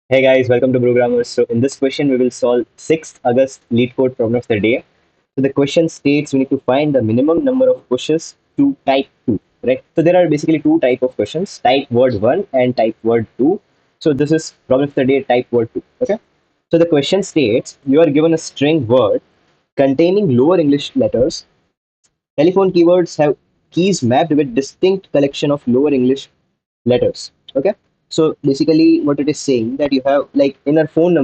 Hey guys, welcome to Brogrammers. So in this question, we will solve 6th August Leetcode problem of the day. So the question states we need to find the minimum number of pushes to type 2, right? So there are basically two type of questions, type word 1 and type word 2. So this is problem of the day type word 2, okay? So the question states you are given a string word containing lower English letters. Telephone keywords have keys mapped with distinct collection of lower English letters. Okay. So basically what it is saying that you have like in our phone,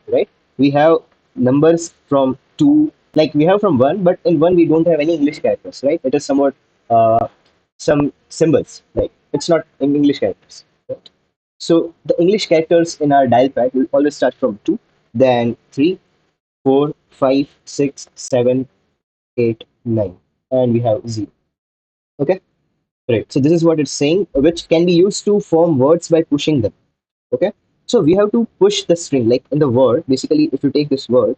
right? We have numbers from two, like we have from one, but in one we don't have any English characters, right? It is somewhat some symbols, like it's not in English characters. Right? So the English characters in our dial pad will always start from two, then three, four, five, six, seven, 8, 9, and we have 0. Okay, right. So this is what it's saying, which can be used to form words by pushing them. Okay, so we have to push the string, like in the word. Basically, if you take this word,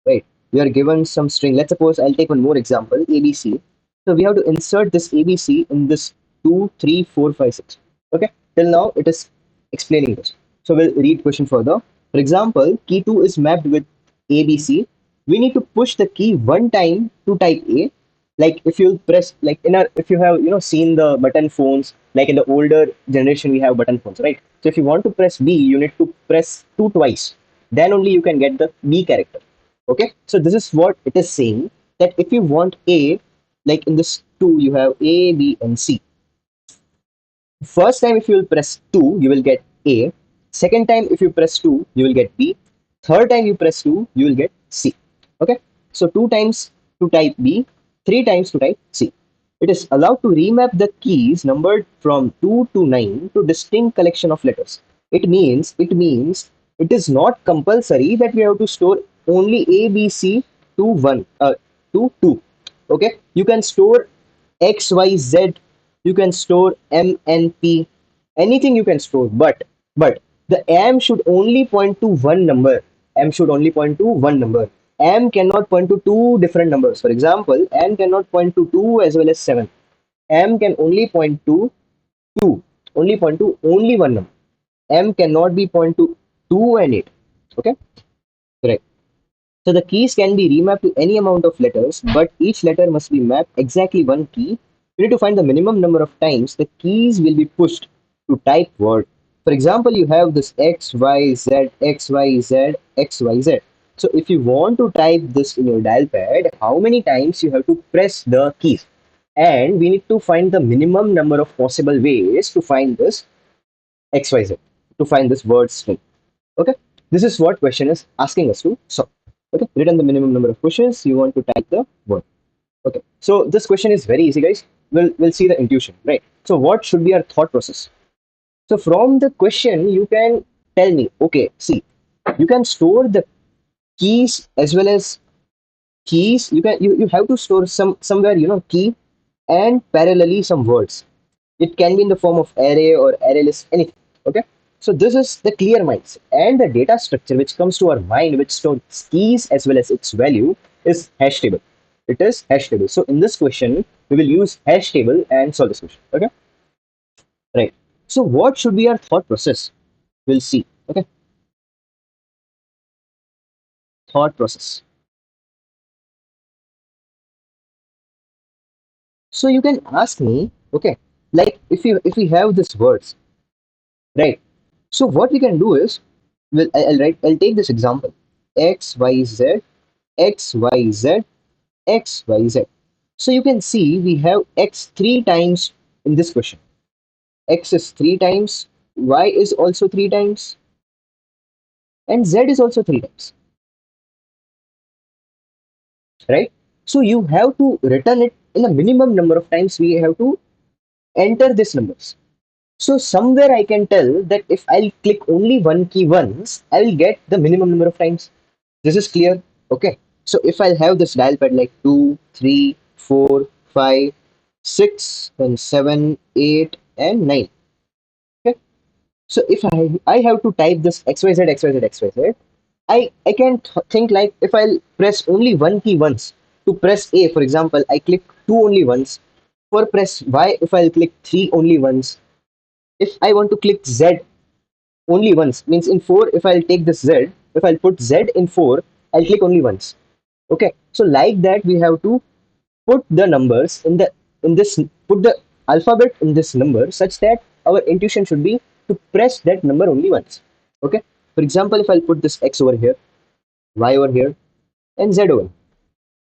right, we are given some string. Let's suppose I'll take one more example, ABC. So we have to insert this ABC in this 2, 3, 4, 5, 6. Okay, till now it is explaining this. So we'll read question further. For example, key 2 is mapped with ABC. We need to push the key one time to type A. Like if you press, like in our, if you have seen the button phones, like in the older generation we have button phones, right? So if you want to press B, you need to press 2 twice. Then only you can get the B character. Okay. So this is what it is saying, that if you want A, like in this 2, you have A, B, and C. First time if you will press 2, you will get A. Second time if you press 2, you will get B. Third time you press 2, you will get C. Okay. So 2 times to type B, 3 times to type C. It is allowed to remap the keys numbered from 2 to 9 to distinct collection of letters. It means it is not compulsory that we have to store only A, B, C to 1 to 2. Okay. You can store X, Y, Z, you can store M, N, P, anything you can store, but the M should only point to one number. M should only point to one number. M cannot point to two different numbers. For example, M cannot point to 2 as well as 7. M can only point to 2, only point to only one number. M cannot be point to 2 and 8. Okay, correct. So the keys can be remapped to any amount of letters, but each letter must be mapped exactly one key. You need to find the minimum number of times the keys will be pushed to type word. For example, you have this X, Y, Z, X, Y, Z, X, Y, Z. So if you want to type this in your dial pad, how many times you have to press the keys? And we need to find the minimum number of possible ways to find this XYZ, to find this word string. Okay, this is what question is asking us to solve. Okay, written the minimum number of pushes you want to type the word. Okay, so this question is very easy, guys. We'll see the intuition, right? So what should be our thought process? So from the question you can tell me, okay, see, you can store the keys as well as keys. You have to store somewhere, key, and parallelly some words. It can be in the form of array or array list, anything. Okay. So this is the clear mindset. And the data structure which comes to our mind, which stores keys as well as its value, is hash table. It is hash table. So in this question, we will use hash table and solve this question. Okay. Right. So what should be our thought process? We'll see. Okay. Thought process. So you can ask me, okay, like if we have these words, right? So what we can do is, I'll take this example, X, Y, Z, X, Y, Z, X, Y, Z. So you can see we have X three times in this question. X is three times, Y is also three times, and Z is also three times, right? So you have to return it in a minimum number of times. We have to enter these numbers. So somewhere I can tell that if I'll click only one key once, I will get the minimum number of times. This is clear. Okay. So if I'll have this dial pad like 2, 3, 4, 5, 6, then 7, 8, and 9. Okay. So if I have to type this XYZ, XYZ, XYZ, I can think like if I'll press only one key once, to press A, for example, I click 2 only once. For press Y, if I'll click 3 only once. If I want to click Z, only once. Means in 4, if I'll take this Z, if I'll put Z in 4, I'll click only once. Okay. So like that, we have to put the numbers in this put the alphabet in this number such that our intuition should be to press that number only once. Okay. For example, if I'll put this X over here, Y over here, and Z over.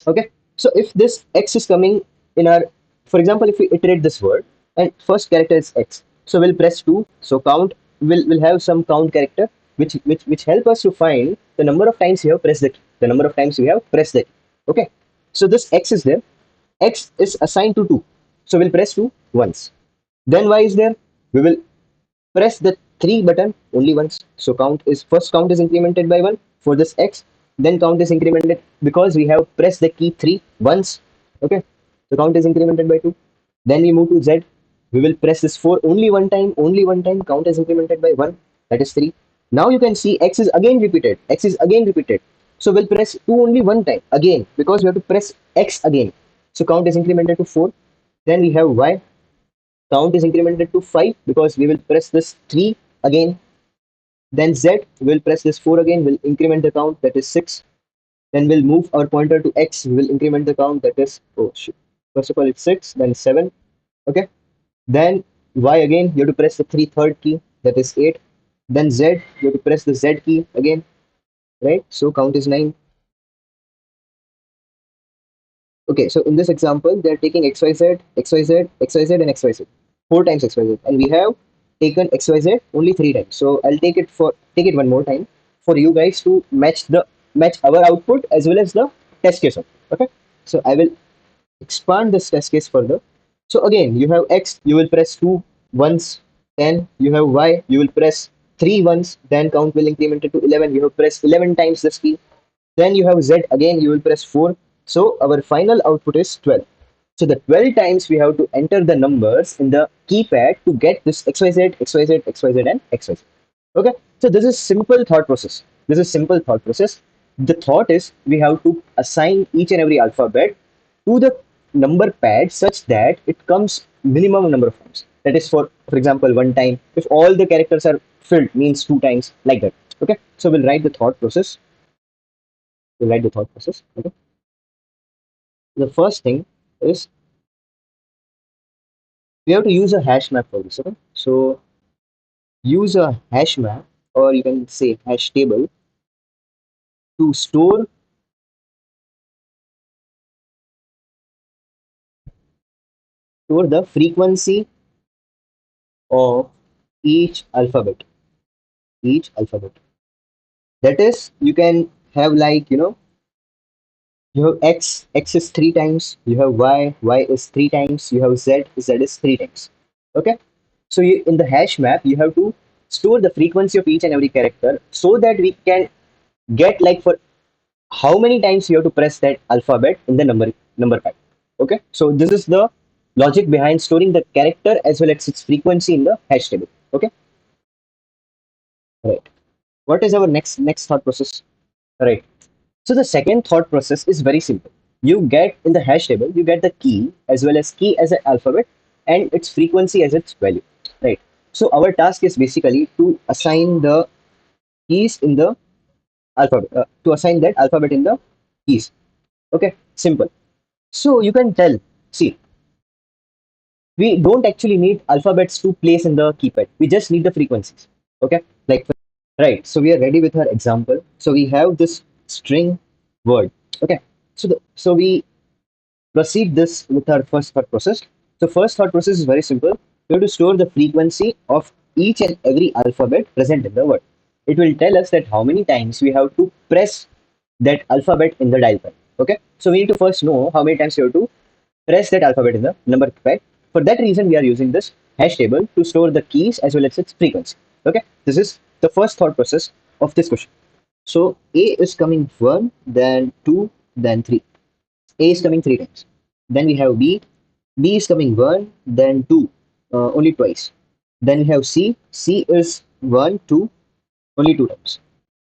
Okay. So if this X is coming in our, for example, if we iterate this word and first character is X, so we'll press 2. So count will have some count character which help us to find the number of times we have pressed the key, the number of times we have pressed the key. Okay. So this X is there. X is assigned to 2. So we'll press 2 once. Then Y is there. We will press the 3 button only once. So count is incremented by 1 for this X. Then count is incremented because we have pressed the key 3 once. Okay. So count is incremented by 2. Then we move to Z. We will press this 4 only one time. Only one time. Count is incremented by 1. That is 3. Now you can see X is again repeated. X is again repeated. So we'll press 2 only one time again because we have to press X again. So count is incremented to 4. Then we have Y. Count is incremented to 5 because we will press this 3 again. Then Z will press this 4 again, will increment the count, that is 6. Then we'll move our pointer to X, we will increment the count, that is, oh shit. First of all, it's 6, then 7. Okay. Then Y again, you have to press the 3 third key, that is 8. Then Z, you have to press the Z key again, right? So count is 9. Okay, so in this example, they're taking XYZ, XYZ, XYZ, and XYZ. 4 times XYZ. And we have taken XYZ only 3 times. So I'll take it one more time for you guys to match our output as well as the test case output. Okay. So I will expand this test case further. So again, you have X, you will press 2 once, then you have Y, you will press 3 once, then count will increment it to 11, you have pressed 11 times this key. Then you have Z again, you will press 4. So our final output is 12. So the 12 times we have to enter the numbers in the keypad to get this XYZ, XYZ, XYZ, and XYZ. Okay. So this is simple thought process. This is simple thought process. The thought is we have to assign each and every alphabet to the number pad such that it comes minimum number of times. That is for example, one time. If all the characters are filled, means 2 times, like that. Okay. So we'll write the thought process. We'll write the thought process. Okay. The first thing is we have to use a hash map for this. Okay. So use a hash map, or you can say hash table, to store the frequency of each alphabet. Each alphabet. That is, you can have like, you have X is 3 times, you have Y is 3 times, you have Z is 3 times. Okay. So in the hash map, you have to store the frequency of each and every character so that we can get like for how many times you have to press that alphabet in the number pad. Okay. So this is the logic behind storing the character as well as its frequency in the hash table. Okay. Right. What is our next thought process? Right. So the second thought process is very simple. You get in the hash table, you get the key as well as key as an alphabet and its frequency as its value. Right. So our task is basically to assign the keys in the alphabet, to assign that alphabet in the keys. Okay. Simple. So you can tell, see, we don't actually need alphabets to place in the keypad. We just need the frequencies. Okay. Like, right. So we are ready with our example. So we have this string word. Okay. So we proceed this with our first thought process. So first thought process is very simple. We have to store the frequency of each and every alphabet present in the word. It will tell us that how many times we have to press that alphabet in the dial pad. Okay. So we need to first know how many times you have to press that alphabet in the number pad. For that reason, we are using this hash table to store the keys as well as its frequency. Okay. This is the first thought process of this question. So A is coming 1, then 2, then 3. A is coming 3 times. Then we have B. B is coming 1, then 2, only twice. Then we have C. C is 1, 2, only 2 times.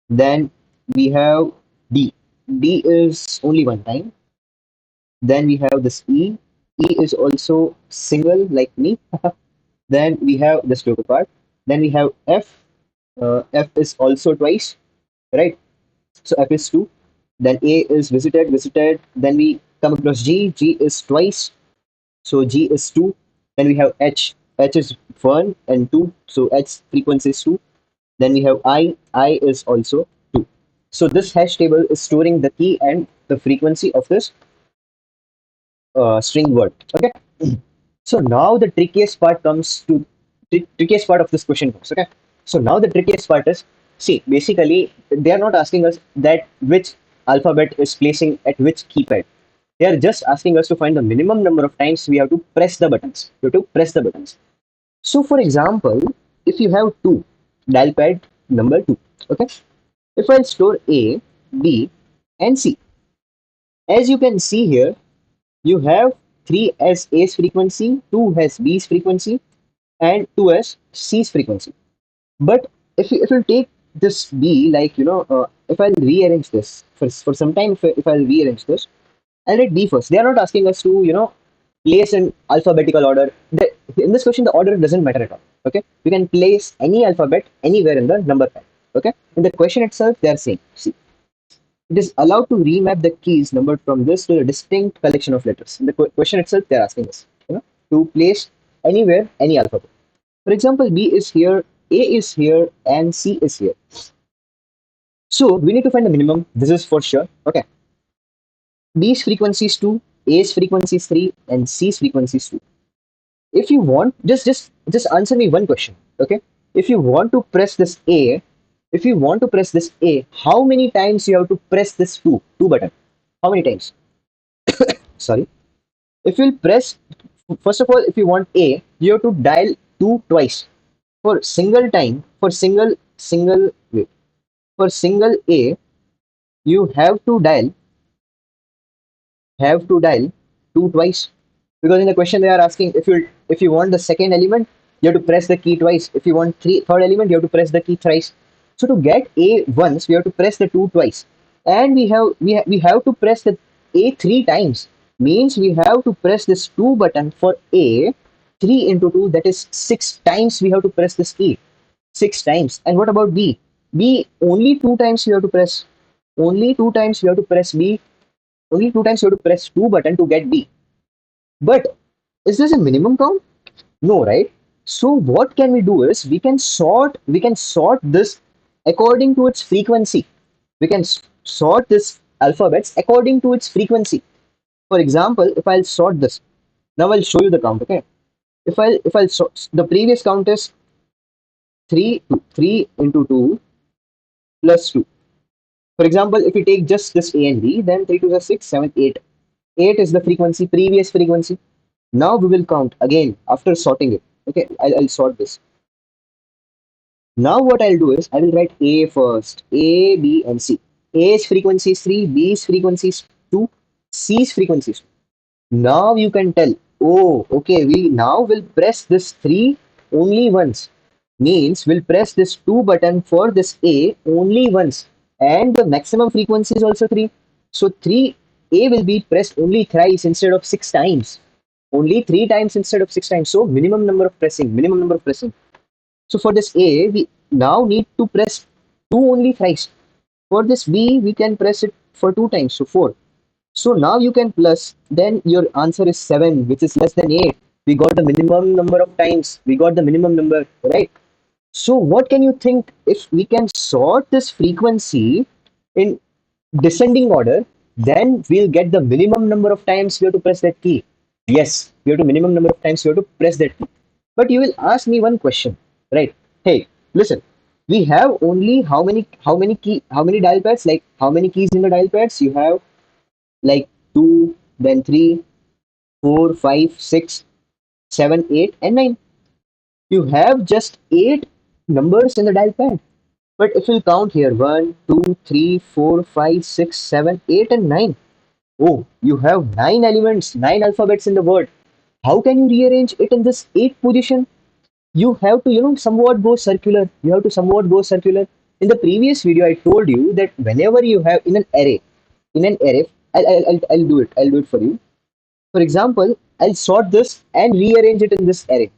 Then we have D. D is only 1 time. Then we have this E. E is also single like me. Then we have this local part. Then we have F. F is also twice, right? So F is 2. Then A is visited, visited. Then we come across G. G is twice. So G is 2. Then we have H. H is 1 and 2. So H frequency is 2. Then we have I. I is also 2. So this hash table is storing the key and the frequency of this string word. Okay. So now the trickiest part comes to trickiest part of this question comes. Okay. So now the trickiest part is, see, basically they are not asking us that which alphabet is placing at which keypad. They are just asking us to find the minimum number of times we have to press the buttons. We have to press the buttons. So for example, if you have two, dial pad number two. Okay. If I store A, B, and C, as you can see here, you have 3 as A's frequency, 2 has B's frequency, and 2 as C's frequency. But if you take this B, like, if I'll rearrange this for some time, if I'll rearrange this, I'll write B first. They are not asking us to, place in alphabetical order. In this question, the order doesn't matter at all. Okay, you can place any alphabet anywhere in the number pad. Okay, in the question itself, they are saying, see, it is allowed to remap the keys numbered from this to a distinct collection of letters. In the question itself, they are asking us, to place anywhere any alphabet. For example, B is here, A is here, and C is here. So we need to find the minimum. This is for sure. Okay. B's frequency is 2, A's frequency is 3, and C's frequency is 2. If you want, just answer me one question. Okay. If you want to press this A, if you want to press this A, how many times you have to press this two button? How many times? Sorry. If you'll press, first of all, if you want A, you have to dial 2 twice. For single time, for single wait, for single A, you have to dial 2 twice, because in the question they are asking, if you want the second element, you have to press the key twice. If you want third element, you have to press the key thrice. So to get A once, we have to press the 2 twice, and we have to press the A 3 times. Means we have to press this 2 button for A. 3 into 2, that is 6 times we have to press this key. 6 times. And what about B? B, only 2 times you have to press. Only 2 times you have to press B. Only 2 times you have to press 2 button to get B. But is this a minimum count? No, right? So what can we do is we can sort this according to its frequency. We can sort this alphabets according to its frequency. For example, if I'll sort this, now I'll show you the count. Okay. If I'll sort, the previous count is 3 into 2 plus 2. For example, if you take just this A and B, then 3 to the 6, 7, 8. 8 is the frequency, previous frequency. Now we will count again after sorting it. Okay, I'll sort this. Now what I'll do is I will write A first. A, B, and C. A's frequency is 3, B's frequency is 2, C's frequency is 2. Now you can tell, oh, okay, we now will press this 3 only once. Means we'll press this 2 button for this A only once. And the maximum frequency is also 3. So 3 A will be pressed only thrice instead of 6 times. Only 3 times instead of 6 times. So minimum number of pressing, minimum number of pressing. So for this A, we now need to press 2 only thrice. For this B, we can press it for 2 times, so 4. So now you can plus, then your answer is 7, which is less than 8. We got the minimum number of times. We got the minimum number, right? So what can you think if we can sort this frequency in descending order, then we'll get the minimum number of times we have to press that key. Yes, we have to minimum number of times we have to press that key. But you will ask me one question, right? Hey, listen, we have only how many dial pads? Like how many keys in the dial pads? You have like 2, then 3, 4, 5, 6, 7, 8, and 9. You have just 8 numbers in the dial pad. But if you count here 1, 2, 3, 4, 5, 6, 7, 8, and 9. Oh, you have 9 elements, 9 alphabets in the word. How can you rearrange it in this 8 position? You have to, somewhat go circular. You have to somewhat go circular. In the previous video, I told you that whenever you have in an array, I'll do it. I'll do it for you. For example, I'll sort this and rearrange it in this array.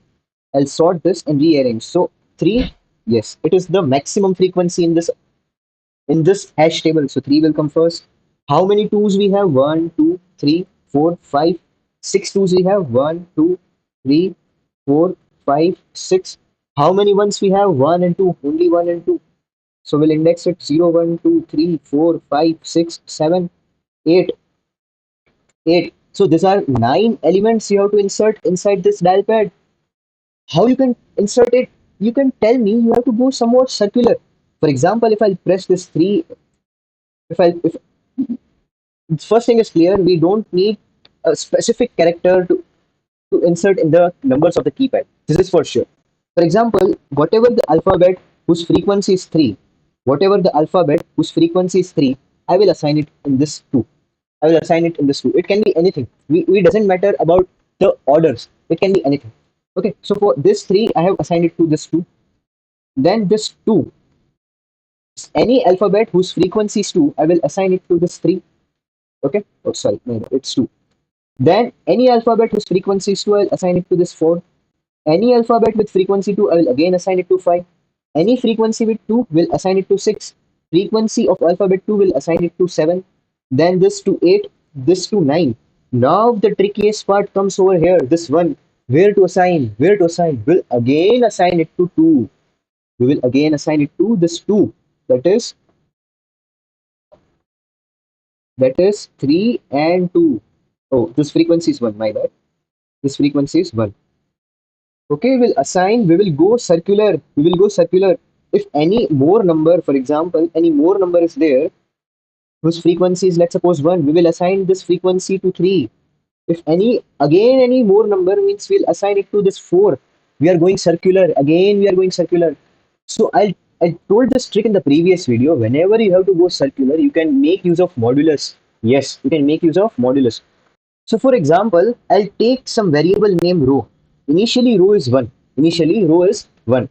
I'll sort this and rearrange. So 3, Yes, it is the maximum frequency in this hash table. So 3 will come first. How many twos we have? One, 2, 3, 4, 5, 6 twos we have. One, 2, 3, 4, 5, 6. How many ones we have? 1 and 2. Only 1 and 2. So we'll index it 0, 1, 2, 3, 4, 5, 6, 7, 8, 8. So these are 9 elements you have to insert inside this dial pad. How you can insert it? You can tell me you have to go somewhat circular. For example, if I press this 3, if first thing is clear, we don't need a specific character to insert in the numbers of the keypad. This is for sure. For example, whatever the alphabet whose frequency is 3, whatever the alphabet whose frequency is 3, I will assign it in this 2. I will assign it in this 2. It can be anything. We doesn't matter about the orders. It can be anything. Okay, so for this 3, I have assigned it to this 2. Then this 2, any alphabet whose frequency is 2, I will assign it to this 3. Okay, oh sorry, no, it's 2. Then any alphabet whose frequency is 2, I'll assign it to this 4. Any alphabet with frequency 2, I will again assign it to 5. Any frequency with 2 will assign it to 6. Frequency of alphabet 2 will assign it to 7. Then this to 8, this to 9. Now the trickiest part comes over here. This one, where to assign? Where to assign? We'll again assign it to 2. We will again assign it to this 2. That is 3 and 2. Oh, this frequency is 1, my bad. This frequency is 1. Okay, we'll assign, we will go circular. We will go circular. If any more number, for example, any more number is there, whose frequency is, let's suppose 1, we will assign this frequency to 3. If any more number means we'll assign it to this 4. We are going circular. Again, we are going circular. So I told this trick in the previous video. Whenever you have to go circular, you can make use of modulus. Yes, you can make use of modulus. So for example, I'll take some variable name row. Initially row is 1. Initially row is 1.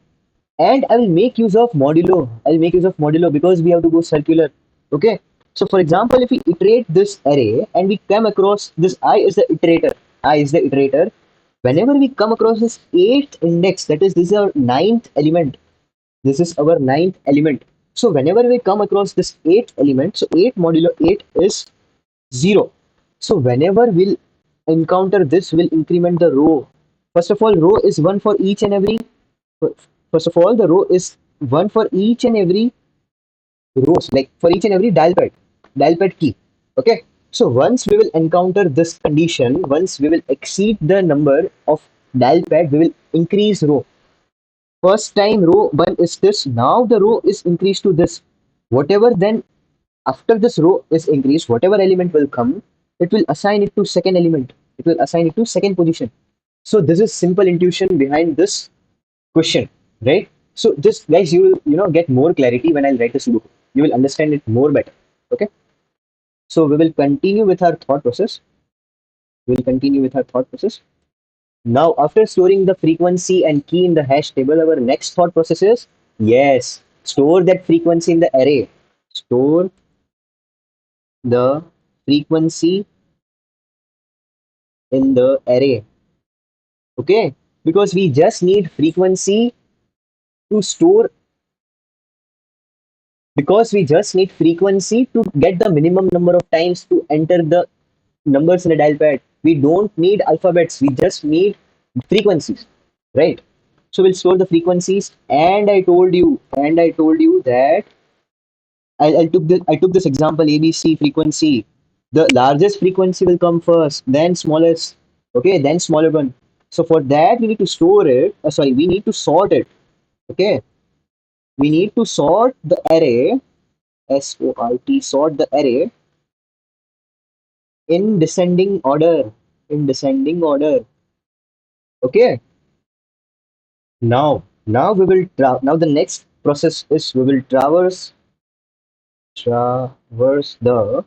And I will make use of modulo. I'll make use of modulo because we have to go circular. Okay. So for example, if we iterate this array and we come across this I is the iterator. I is the iterator. Whenever we come across this 8th index, that is, this is our 9th element. This is our 9th element. So whenever we come across this 8th element, so 8 modulo 8 is 0. So whenever we'll encounter this, we'll increment the row. First of all, row is 1 for each and every. First of all, the row is 1 for each and every rows, like for each and every dial pad key. Okay. So once we will encounter this condition, once we will exceed the number of dial pad, we will increase row. First time row 1 is this. Now the row is increased to this. Whatever then after this row is increased, whatever element will come, it will assign it to second element. It will assign it to second position. So this is simple intuition behind this question, right? So just guys, you will get more clarity when I'll write the pseudo. You will understand it more better. Okay. So we will continue with our thought process. We will continue with our thought process. Now, after storing the frequency and key in the hash table, our next thought process is yes, store that frequency in the array. Store the frequency in the array. Okay, because we just need frequency to store, because we just need frequency to get the minimum number of times to enter the numbers in a dial pad. We don't need alphabets, we just need frequencies, right? So we'll store the frequencies, and I told you that I took this example ABC frequency. The largest frequency will come first, then smallest, okay, then smaller one. So for that we need to store it. Sorry, we need to sort it. Okay, we need to sort the array, SORT, sort the array in descending order. In descending order. Okay. Now we will now the next process is we will traverse the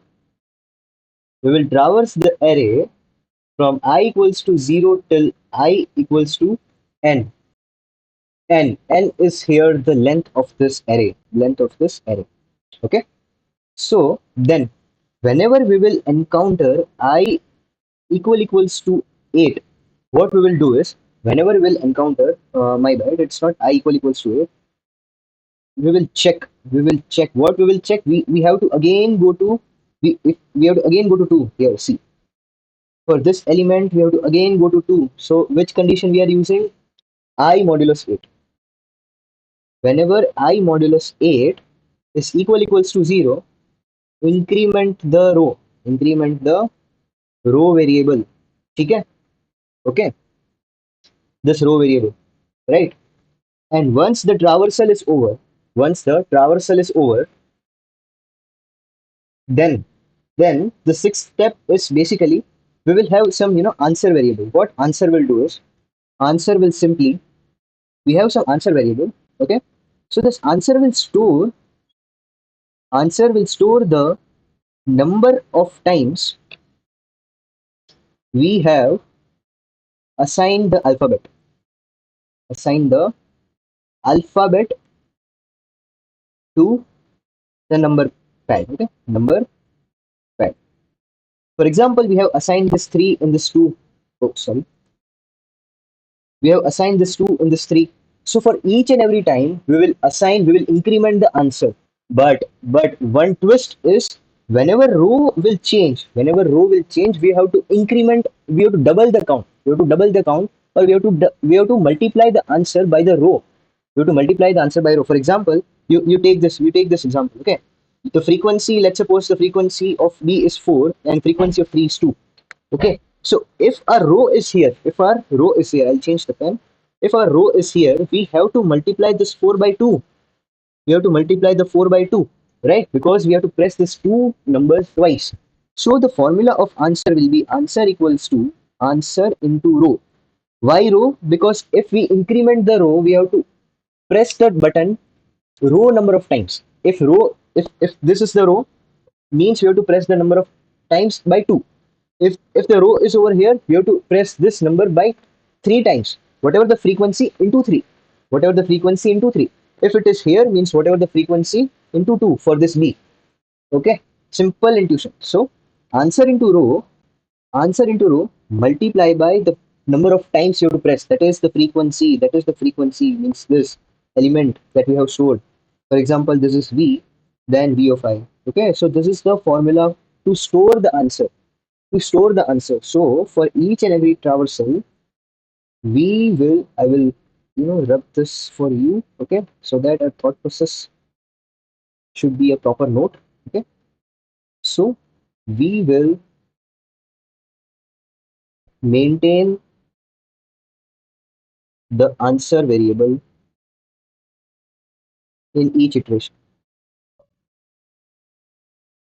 we will traverse the array from I equals to 0 till I equals to n. N is here the length of this array. Length of this array. Okay. So then whenever we will encounter I equals to 8, what we will do is whenever we will encounter my bad, it's not I equals to 8. we will check what we will check. We have to again go to, we have to again go to 2 here. See, for this element we have to again go to 2. So which condition we are using? I modulus 8. Whenever I modulus 8 is equals to 0, increment the row, increment the row variable. ठीक है? Okay, this row variable, right? And once the traversal is over, once the traversal is over, then the sixth step is basically we will have some answer variable. What answer will do is, answer will simply, we have some answer variable. Okay, so this answer will store the number of times we have assigned the alphabet, assign the alphabet to the number pad. Okay, number pad. For example, we have assigned this 3 in this 2. Oh, sorry, we have assigned this 2 in this 3. So for each and every time we will increment the answer. But one twist is, whenever row will change, we have to increment, we have to double the count, or we have to multiply the answer by the row. We have to multiply the answer by row. For example, you take this example. Okay, the frequency, let's suppose the frequency of b is 4 and frequency of 3 is 2. Okay, so if a row is here, if our row is here, I'll change the pen. If our row is here, we have to multiply this 4 by 2. We have to multiply the 4 by 2, right? Because we have to press this two numbers twice. So the formula of answer will be answer equals to answer into row. Why row? Because if we increment the row, we have to press that button row number of times. If this is the row, means you have to press the number of times by 2. If the row is over here, you have to press this number by 3 times, whatever the frequency into 3, whatever the frequency into 3. If it is here, means whatever the frequency into 2 for this b. Okay, simple intuition. So answer into row multiply by the number of times you have to press, that is the frequency, means this element that we have stored. For example, this is v, then v of I. Okay, so this is the formula to store the answer, so for each and every traversal, I will rub this for you. Okay, so that our thought process should be a proper note. Okay, so we will maintain the answer variable in each iteration.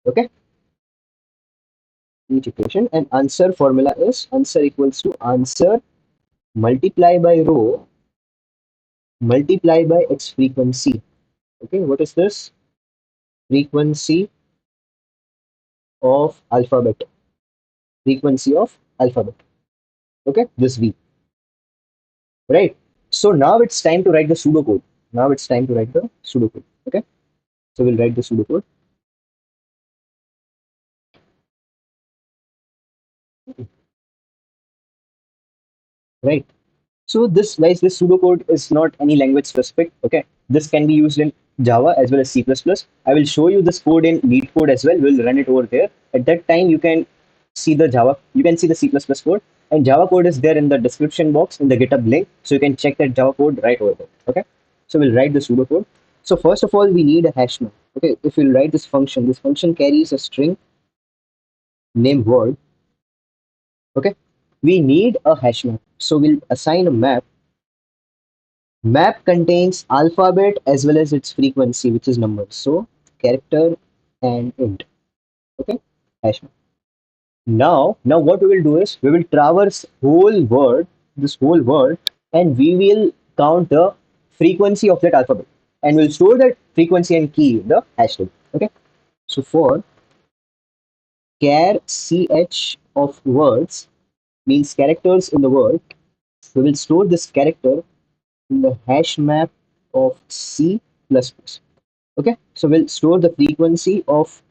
Okay, each iteration, and answer formula is answer equals to answer multiply by row multiply by its frequency. Okay, what is this? Frequency of alphabet. Frequency of alphabet. Okay, this v. Right. So now it's time to write the pseudocode. Okay, so we'll write the pseudocode. Right. So this, guys, this pseudocode is not any language specific. Okay, this can be used in Java as well as C++. I will show you this code in Leetcode as well. We'll run it over there. At that time, you can see the Java, you can see the C++ code, and Java code is there in the description box in the GitHub link. So you can check that Java code right over there. Okay, so we'll write the pseudocode. So first of all, we need a hash map. Okay, if we'll write this function carries a string named word. Okay, we need a hash map. So we'll assign a map. Map contains alphabet as well as its frequency, which is numbers. So character and int. Okay, hash map. Now what we will do is we will traverse this whole word, and we will count the frequency of that alphabet, and we'll store that frequency and key in the hash table. Okay, so for char ch of words, means characters in the word, we will store this character in the hash map of C++. Okay, so we'll store the frequency of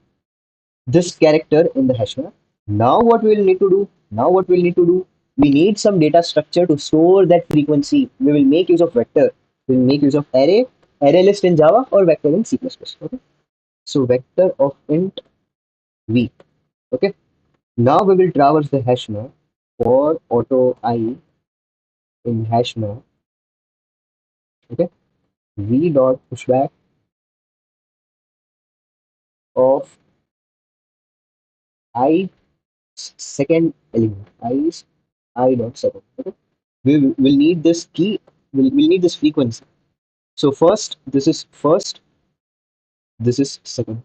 this character in the hash map. Now what we'll need to do, we need some data structure to store that frequency. We will make use of vector, we'll make use of array, array list in Java or vector in C++. Okay. So vector of int v. Okay. Now we will traverse the hash map for auto I in hash map. Okay. V dot pushback of I second element. I dot second. Okay. Will need this key. We'll need this frequency. So first, this is first. This is second.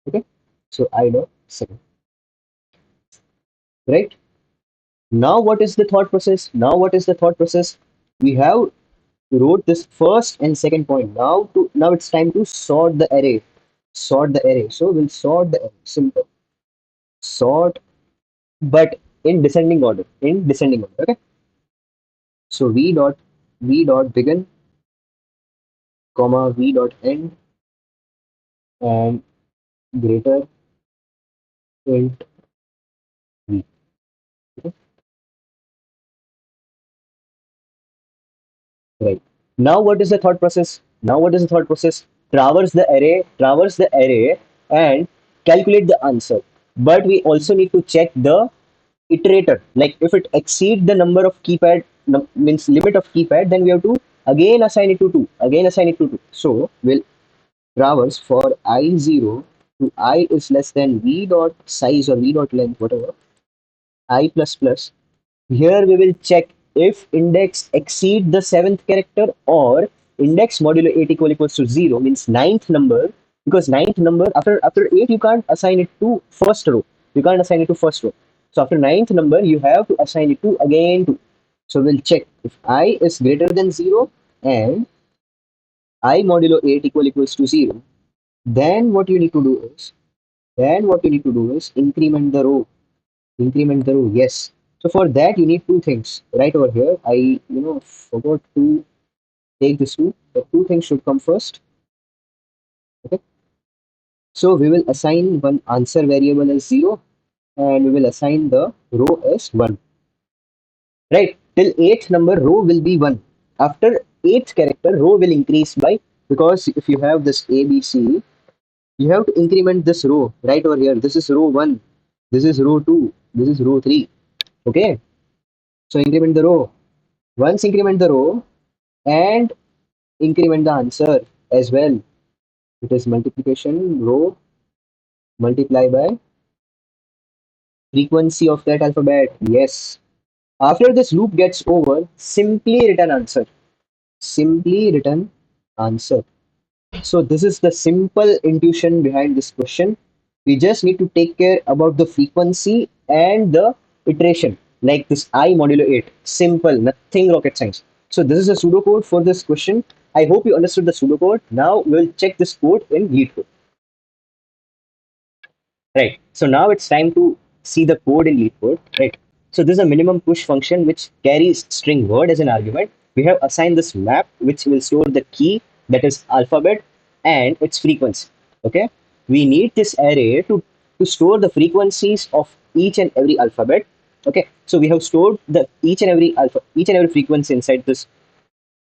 Okay. So I dot second. Right. Now what is the thought process? Now what is the thought process? We have wrote this first and second point. Now it's time to sort the array. Sort the array. So we'll sort the array. Simple. Sort, but in descending order. In descending order. Okay. So v dot begin, comma v dot end, and greater int v. Okay. Right. Now what is the thought process? Now what is the thought process? Traverse the array, and calculate the answer. But we also need to check the iterator. Like if it exceed the number of keypad means limit of keypad, then we have to again assign it to two. Again assign it to two. So we'll traverse for I0 to I is less than v dot size or v dot length, whatever, I plus plus. Here we will check if index exceed the seventh character or index modulo 8 equals to 0 means ninth number, because ninth number after 8 you can't assign it to first row. You can't assign it to first row. So after ninth number you have to assign it to again to. So we'll check if I is greater than 0 and I modulo 8 equals to 0. Then what you need to do is increment the row. Increment the row, yes. So for that you need two things right over here. I forgot to take this two. The two things should come first. Okay. So we will assign one answer variable as 0 and we will assign the row as 1. Right. Till 8th number row will be 1. After 8th character row will increase by, because if you have this ABC, you have to increment this row right over here. This is row 1. This is row 2. This is row 3. Okay. So increment the row. Once increment the row and increment the answer as well. It is multiplication row multiply by frequency of that alphabet. Yes. After this loop gets over, simply return answer. Simply return answer. So this is the simple intuition behind this question. We just need to take care about the frequency and the iteration, like this I modulo 8. Simple, nothing rocket science. So this is a pseudocode for this question. I hope you understood the pseudocode. Now we'll check this code in Leetcode. Right. So now it's time to see the code in Leetcode. Right. So this is a minimum push function which carries string word as an argument. We have assigned this map which will store the key, that is alphabet, and its frequency. Okay. We need this array to store the frequencies of each and every alphabet. Okay. So we have stored the each and every frequency inside this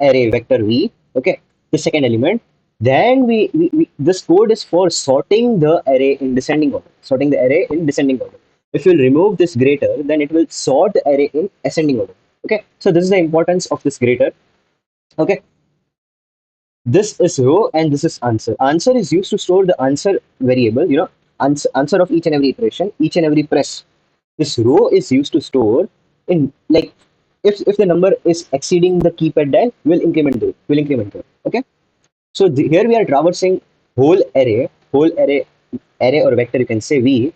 array vector v. Okay. The second element. Then we this code is for sorting the array in descending order. Sorting the array in descending order. If you'll remove this greater, then it will sort the array in ascending order. Okay. So this is the importance of this greater. Okay. This is row and this is answer. Answer is used to store the answer variable, answer of each and every iteration, each and every press. This row is used to store in, like, if the number is exceeding the keypad dial, we'll increment it. Okay. So here we are traversing whole array or vector, you can say v.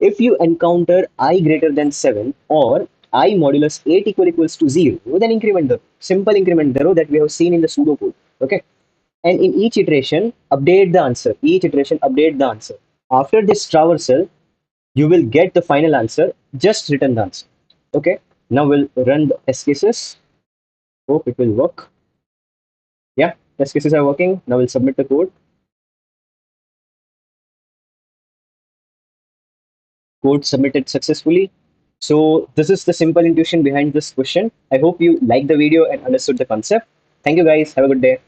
If you encounter I greater than 7 or I modulus 8 equals to 0, then increment the simple increment the row that we have seen in the pseudocode. Okay. And in each iteration, update the answer. Each iteration, update the answer. After this traversal, you will get the final answer. Just return the answer. Okay. Now we'll run the test cases. Hope it will work. Yeah, test cases are working. Now we'll submit the code. Code submitted successfully. So this is the simple intuition behind this question. I hope you liked the video and understood the concept. Thank you guys. Have a good day.